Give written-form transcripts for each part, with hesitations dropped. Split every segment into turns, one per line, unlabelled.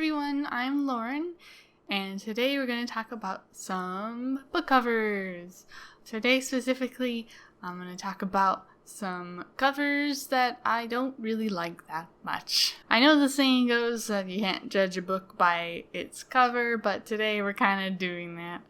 everyone, I'm Lauren, and today we're going to talk about some book covers. Today specifically, I'm going to talk about some covers that I don't really like that much. I know the saying goes that you can't judge a book by its cover, but today we're kind of doing that.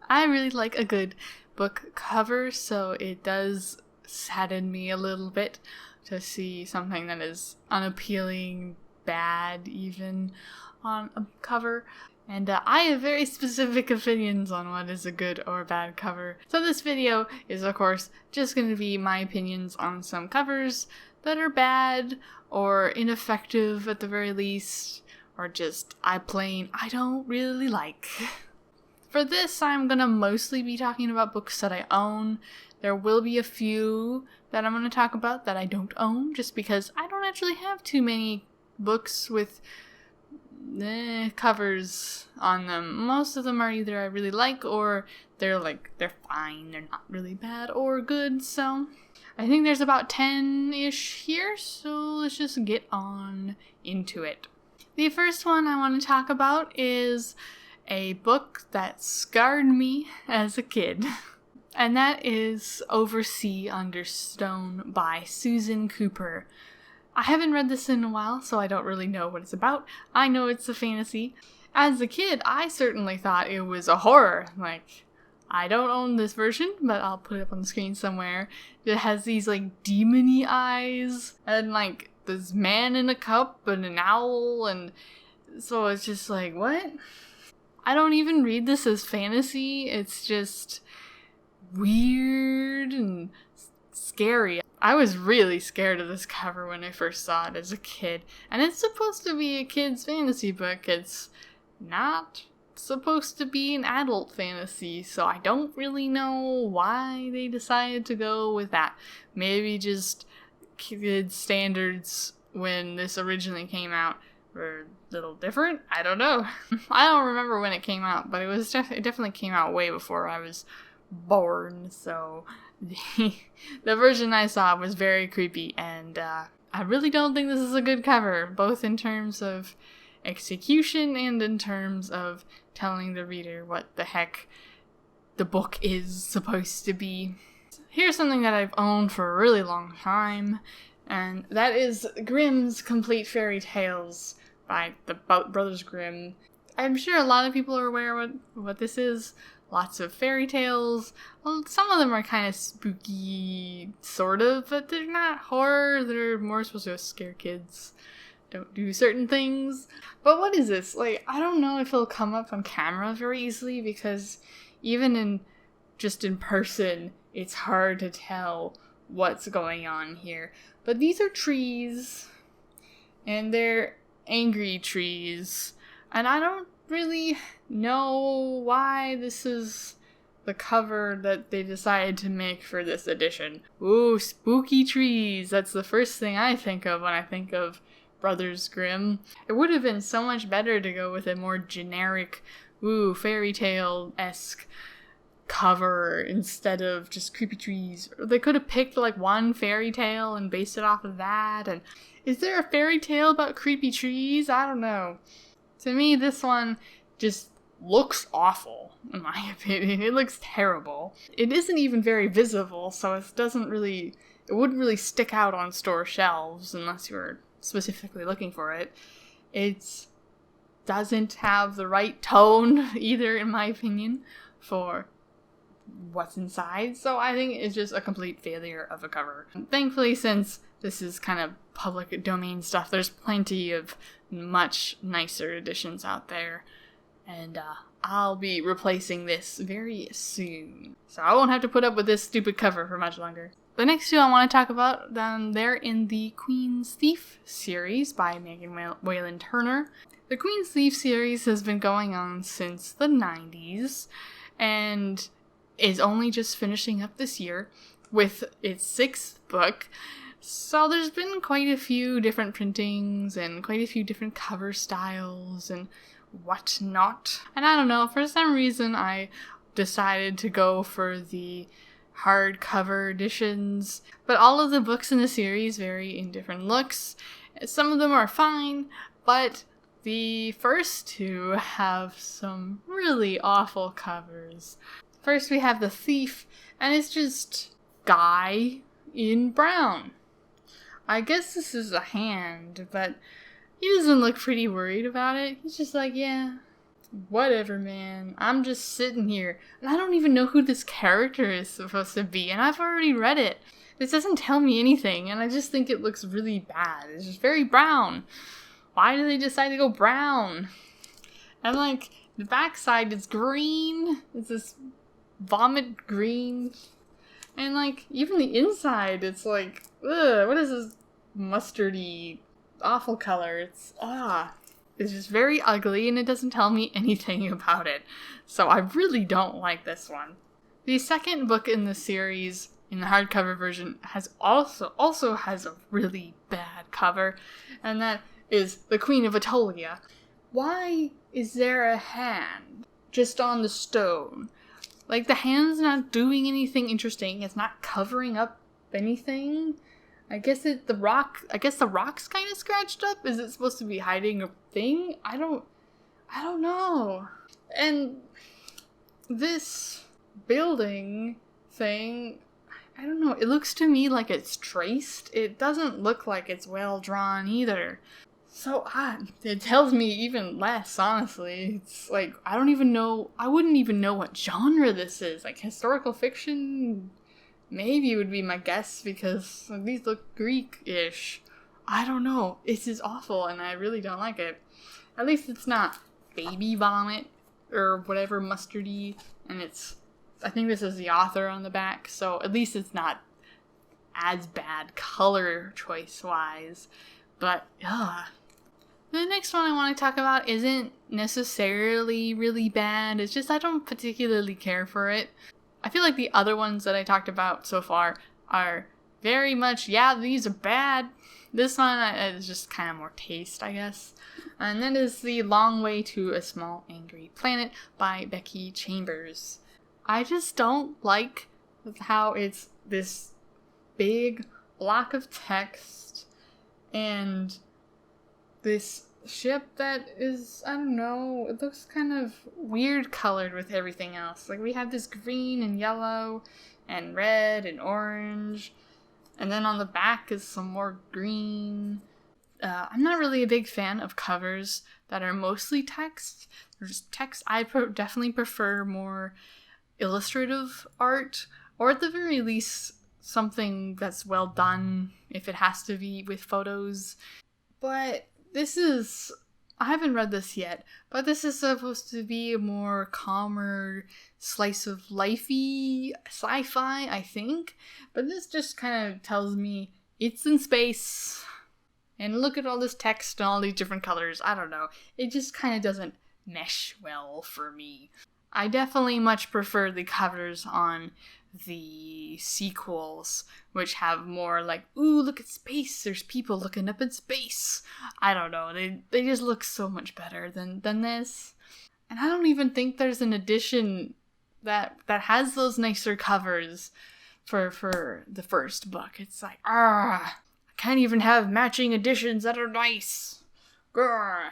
I really like a good book cover, so it does sadden me a little bit to see something that is unappealing, bad even, on a cover. And I have very specific opinions on what is a good or bad cover. So this video is, of course, just going to be my opinions on some covers that are bad or ineffective at the very least, or just I don't really like. For this, I'm going to mostly be talking about books that I own. There will be a few that I'm going to talk about that I don't own, just because I don't actually have too many books with covers on them. Most of them are either I really like or they're fine, they're not really bad or good. So I think there's about 10-ish here, so let's just get on into it. The first one I want to talk about is a book that scarred me as a kid, and that is Oversi Under Stone by Susan Cooper. I haven't read this in a while, so I don't really know what it's about. I know it's a fantasy. As a kid, I certainly thought it was a horror. I don't own this version, but I'll put it up on the screen somewhere. It has these, demon-y eyes, and, this man in a cup, and an owl, and so it's just what? I don't even read this as fantasy. It's just weird and scary. I was really scared of this cover when I first saw it as a kid. And it's supposed to be a kid's fantasy book. It's not supposed to be an adult fantasy, so I don't really know why they decided to go with that. Maybe just kid standards when this originally came out were a little different. I don't know. I don't remember when it came out, but it definitely came out way before I was born, so the version I saw was very creepy, and I really don't think this is a good cover, both in terms of execution and in terms of telling the reader what the heck the book is supposed to be. Here's something that I've owned for a really long time, and that is Grimm's Complete Fairy Tales by the Brothers Grimm. I'm sure a lot of people are aware what this is. Lots of fairy tales. Well, some of them are kind of spooky, sort of, but they're not horror. They're more supposed to scare kids. Don't do certain things. But what is this? I don't know if it'll come up on camera very easily, because even in person, it's hard to tell what's going on here. But these are trees, and they're angry trees, and I don't really know why this is the cover that they decided to make for this edition. Ooh, spooky trees. That's the first thing I think of when I think of Brothers Grimm. It would have been so much better to go with a more generic, fairy tale-esque cover instead of just creepy trees. They could have picked one fairy tale and based it off of that. And is there a fairy tale about creepy trees? I don't know. To me, this one just looks awful, in my opinion. It looks terrible. It isn't even very visible, so it wouldn't really stick out on store shelves unless you were specifically looking for it. It doesn't have the right tone either, in my opinion, for what's inside, so I think it's just a complete failure of a cover. Thankfully, since this is kind of public domain stuff, there's plenty of much nicer editions out there, and I'll be replacing this very soon, so I won't have to put up with this stupid cover for much longer. The next two I want to talk about, they're in the Queen's Thief series by Megan Whalen Turner. The Queen's Thief series has been going on since the 90s, and is only just finishing up this year with its 6th book. So there's been quite a few different printings and quite a few different cover styles and whatnot. And I don't know, for some reason I decided to go for the hardcover editions. But all of the books in the series vary in different looks. Some of them are fine, but The first two have some really awful covers. First we have The Thief, and it's just guy in brown. I guess this is a hand, but he doesn't look pretty worried about it. He's just like, yeah, whatever, man. I'm just sitting here. And I don't even know who this character is supposed to be, and I've already read it. This doesn't tell me anything, and I just think it looks really bad. It's just very brown. Why did they decide to go brown? And like, the backside is green. It's this vomit green. And like, even the inside, it's like, ugh, what is this mustardy, awful color? It's just very ugly, and it doesn't tell me anything about it. So I really don't like this one. The second book in the series, in the hardcover version, has also has a really bad cover, and that is The Queen of Atolia. Why is there a hand just on the stone? Like, the hand's not doing anything interesting. It's not covering up anything. I guess the rock's kind of scratched up. Is it supposed to be hiding a thing? I don't know. And this building thing, I don't know. It looks to me like it's traced. It doesn't look like it's well drawn either. So it tells me even less, honestly. It's like, I wouldn't even know what genre this is. Like, historical fiction, maybe would be my guess, because these look Greek-ish. I don't know. This is awful, and I really don't like it. At least it's not baby vomit, or whatever, mustardy, and I think this is the author on the back, so at least it's not as bad color choice-wise. But, the next one I want to talk about isn't necessarily really bad. It's just I don't particularly care for it. I feel like the other ones that I talked about so far are very much, yeah, these are bad. This one is just kind of more taste, I guess. And that is The Long Way to a Small Angry Planet by Becky Chambers. I just don't like how it's this big block of text and this ship that is, I don't know, it looks kind of weird colored with everything else. Like, we have this green and yellow and red and orange, and then on the back is some more green. I'm not really a big fan of covers that are mostly text. They're just text. I definitely prefer more illustrative art, or at the very least something that's well done if it has to be with photos. But I haven't read this yet, but this is supposed to be a more calmer slice of lifey sci-fi, I think. But this just kind of tells me it's in space, and look at all this text and all these different colors. I don't know. It just kind of doesn't mesh well for me. I definitely much prefer the covers on the sequels, which have more like, ooh, look at space, there's people looking up in space. I don't know, they just look so much better than this. And I don't even think there's an edition that has those nicer covers for the first book. It's like, I can't even have matching editions that are nice. Grr.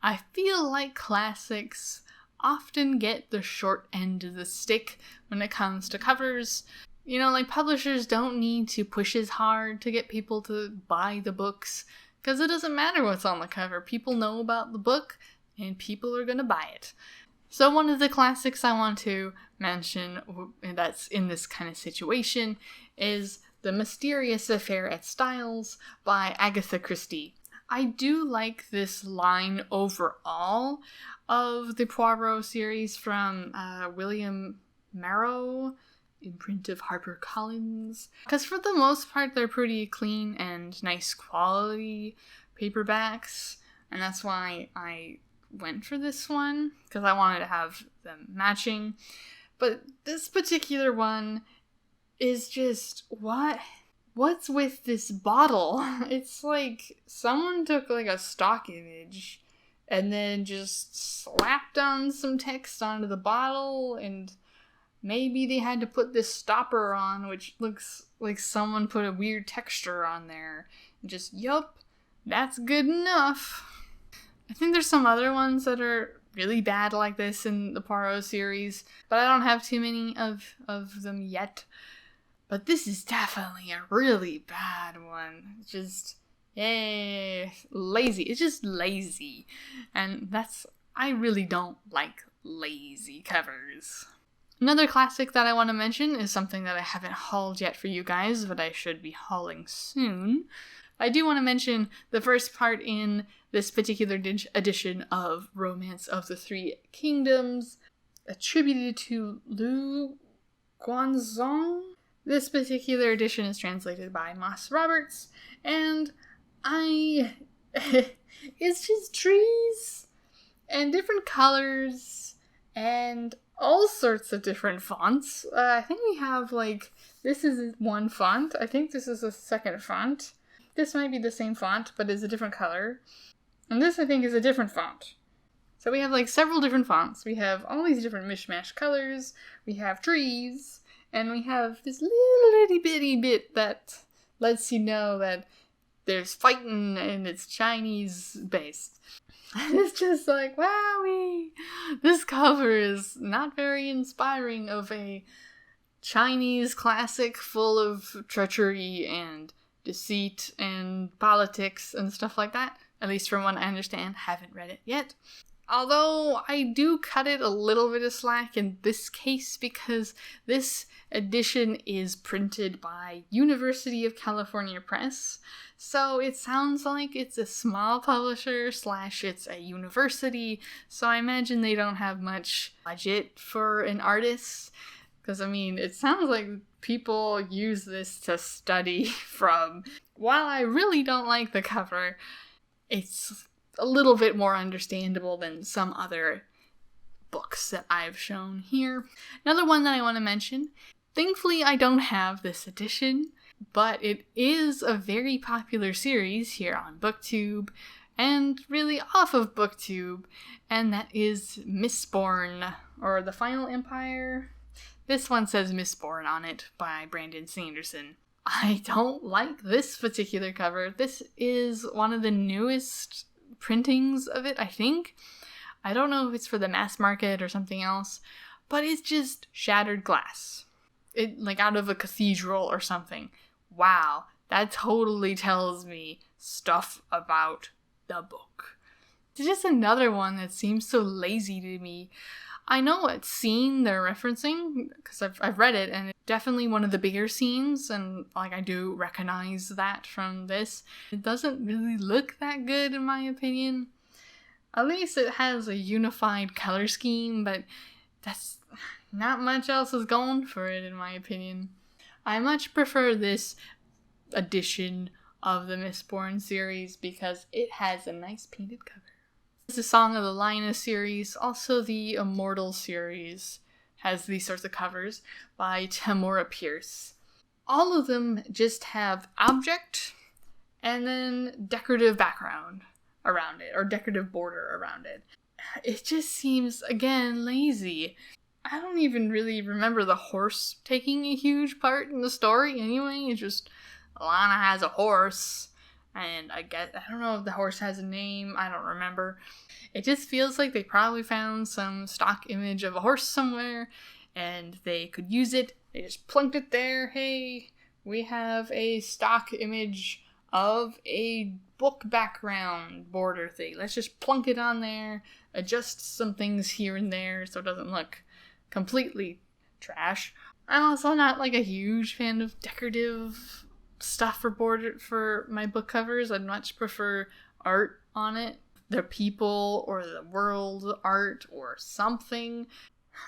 I feel like classics often get the short end of the stick when it comes to covers. You know, like, publishers don't need to push as hard to get people to buy the books, because it doesn't matter what's on the cover. People know about the book, and people are gonna buy it. So one of the classics I want to mention that's in this kind of situation is The Mysterious Affair at Styles by Agatha Christie. I do like this line overall of the Poirot series from William Marrow, imprint of HarperCollins, because for the most part they're pretty clean and nice quality paperbacks, and that's why I went for this one, because I wanted to have them matching. But this particular one is just, what's with this bottle? It's like someone took like a stock image and then just slapped on some text onto the bottle, and maybe they had to put this stopper on, which looks like someone put a weird texture on there. And just, yup, that's good enough. I think there's some other ones that are really bad like this in the Poirot series, but I don't have too many of them yet. But this is definitely a really bad one. Just, lazy. It's just lazy. And I really don't like lazy covers. Another classic that I want to mention is something that I haven't hauled yet for you guys, but I should be hauling soon. I do want to mention the first part in this particular edition of Romance of the Three Kingdoms, attributed to Lu Guanzong. This particular edition is translated by Moss Roberts, and it's just trees and different colors and all sorts of different fonts. I think we have, this is one font. I think this is a second font. This might be the same font, but it's a different color. And this, I think, is a different font. So we have, several different fonts. We have all these different mishmash colors. We have trees. And we have this little itty bitty bit that lets you know that there's fighting and it's Chinese based. And it's just wowee! This cover is not very inspiring of a Chinese classic full of treachery and deceit and politics and stuff like that. At least from what I understand. Haven't read it yet. Although I do cut it a little bit of slack in this case because this edition is printed by University of California Press. So it sounds like it's a small publisher / it's a university. So I imagine they don't have much budget for an artist. Because, it sounds like people use this to study from. While I really don't like the cover, it's a little bit more understandable than some other books that I've shown here. Another one that I want to mention, thankfully I don't have this edition, but it is a very popular series here on BookTube, and really off of BookTube, and that is Mistborn, or The Final Empire. This one says Mistborn on it by Brandon Sanderson. I don't like this particular cover. This is one of the newest printings of it, I think. I don't know if it's for the mass market or something else, but it's just shattered glass. It out of a cathedral or something. Wow, that totally tells me stuff about the book. It's just another one that seems so lazy to me. I know what scene they're referencing, because I've read it, and it's definitely one of the bigger scenes, and I do recognize that from this. It doesn't really look that good, in my opinion. At least it has a unified color scheme, but that's not much else is going for it, in my opinion. I much prefer this edition of the Mistborn series because it has a nice painted cover. The Song of the Lioness series, also the Immortal series, has these sorts of covers by Tamora Pierce. All of them just have object and then decorative background around it, or decorative border around it. It just seems, again, lazy. I don't even really remember the horse taking a huge part in the story anyway. It's just, Lana has a horse, and I don't know if the horse has a name, I don't remember. It just feels like they probably found some stock image of a horse somewhere, and they could use it. They just plunked it there. Hey, we have a stock image of a book background border thing. Let's just plunk it on there, adjust some things here and there so it doesn't look completely trash. I'm also not a huge fan of decorative stuff for my book covers. I'd much prefer art on it. The people or the world art or something.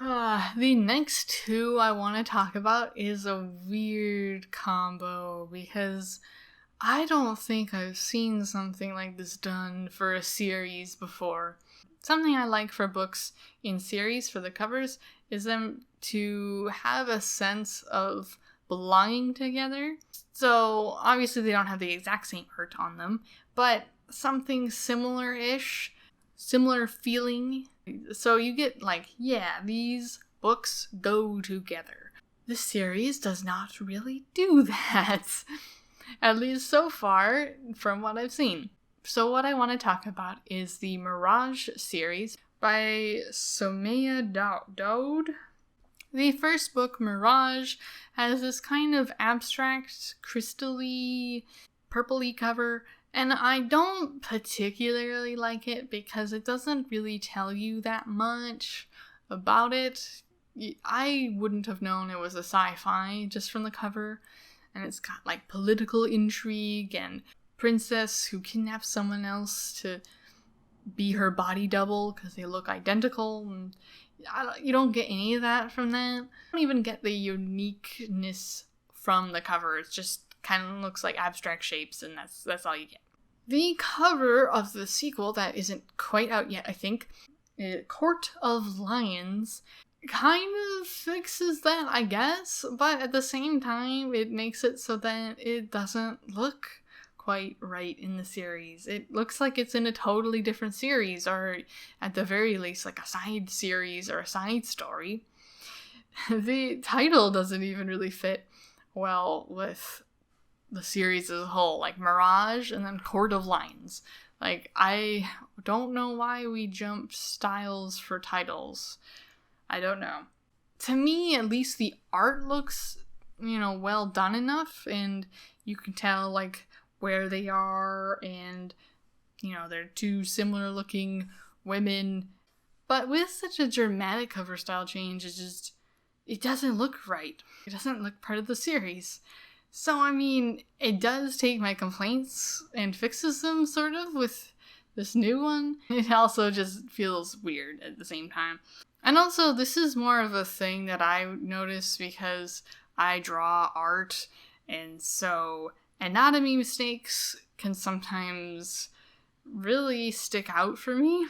The next two I want to talk about is a weird combo because I don't think I've seen something like this done for a series before. Something I like for books in series for the covers is them to have a sense of belonging together. So obviously they don't have the exact same art on them, but something similar-ish, similar feeling. So you get these books go together. This series does not really do that. At least so far from what I've seen. So what I want to talk about is the Mirage series by Somaya Daoud. The first book, Mirage, has this kind of abstract, crystally, purpley cover, and I don't particularly like it because it doesn't really tell you that much about it. I wouldn't have known it was a sci-fi just from the cover, and it's got like political intrigue and princess who kidnaps someone else to be her body double because they look identical, and you don't get any of that from that. You don't even get the uniqueness from the cover. It just kind of looks like abstract shapes, and that's all you get. The cover of the sequel that isn't quite out yet, I think, Court of Lions, kind of fixes that, I guess, but at the same time, it makes it so that it doesn't look quite right in the series. It looks like it's in a totally different series, or at the very least, like a side series or a side story. The title doesn't even really fit well with the series as a whole, like Mirage and then Court of Lions. Like, I don't know why we jumped styles for titles. I don't know. To me, at least, the art looks, well done enough, and you can tell, like, where they are, and, they're two similar looking women. But with such a dramatic cover style change, it doesn't look right. It doesn't look part of the series. So, it does take my complaints and fixes them, sort of, with this new one. It also just feels weird at the same time. And also, this is more of a thing that I notice because I draw art, and so anatomy mistakes can sometimes really stick out for me.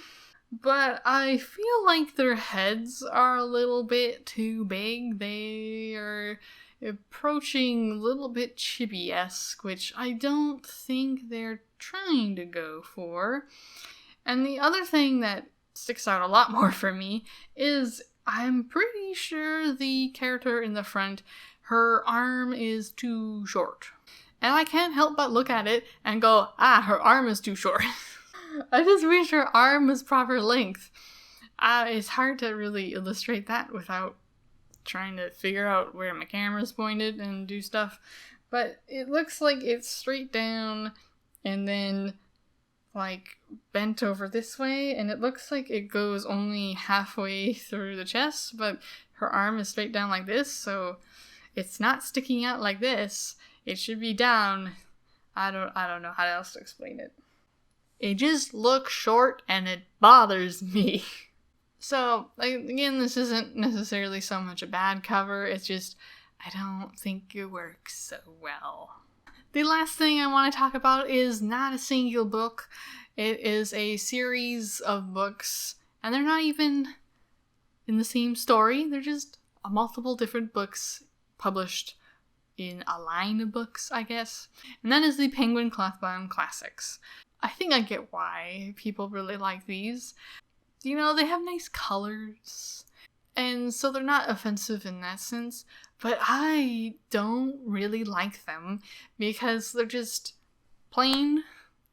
But I feel like their heads are a little bit too big. They are approaching a little bit chibi-esque, which I don't think they're trying to go for. And the other thing that sticks out a lot more for me is I'm pretty sure the character in the front, her arm is too short. And I can't help but look at it and go, her arm is too short. I just wish her arm was proper length. It's hard to really illustrate that without trying to figure out where my camera's pointed and do stuff. But it looks like it's straight down and then like bent over this way, and it looks like it goes only halfway through the chest, but her arm is straight down like this, so it's not sticking out like this. It should be down. I don't know how else to explain it. It just looks short and it bothers me. So, again, this isn't necessarily so much a bad cover, it's just I don't think it works so well. The last thing I want to talk about is not a single book. It is a series of books, and they're not even in the same story. They're just multiple different books published in a line of books, I guess. And that is the Penguin Clothbound Classics. I think I get why people really like these. They have nice colors, and so they're not offensive in that sense, but I don't really like them because they're just plain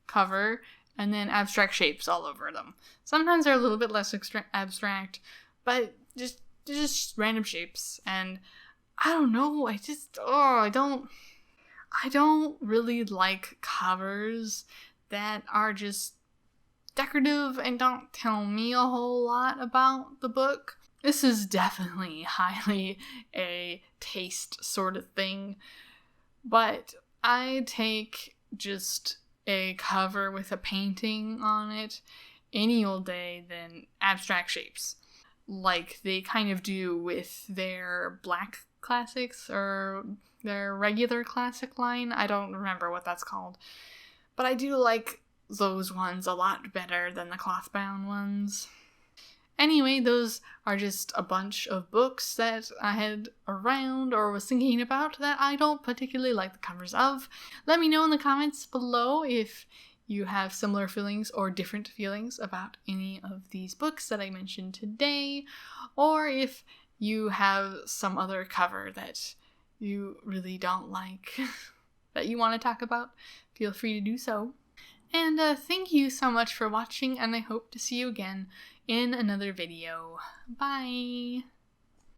cover and then abstract shapes all over them. Sometimes they're a little bit less abstract, but just random shapes, and I don't know, I don't really like covers that are just decorative and don't tell me a whole lot about the book. This is definitely highly a taste sort of thing, but I take just a cover with a painting on it any old day than abstract shapes, like they kind of do with their black classics or their regular classic line. I don't remember what that's called, but I do like those ones a lot better than the cloth-bound ones. Anyway, those are just a bunch of books that I had around or was thinking about that I don't particularly like the covers of. Let me know in the comments below if you have similar feelings or different feelings about any of these books that I mentioned today, or if you have some other cover that you really don't like that you want to talk about. Feel free to do so. And thank you so much for watching, and I hope to see you again in another video. Bye!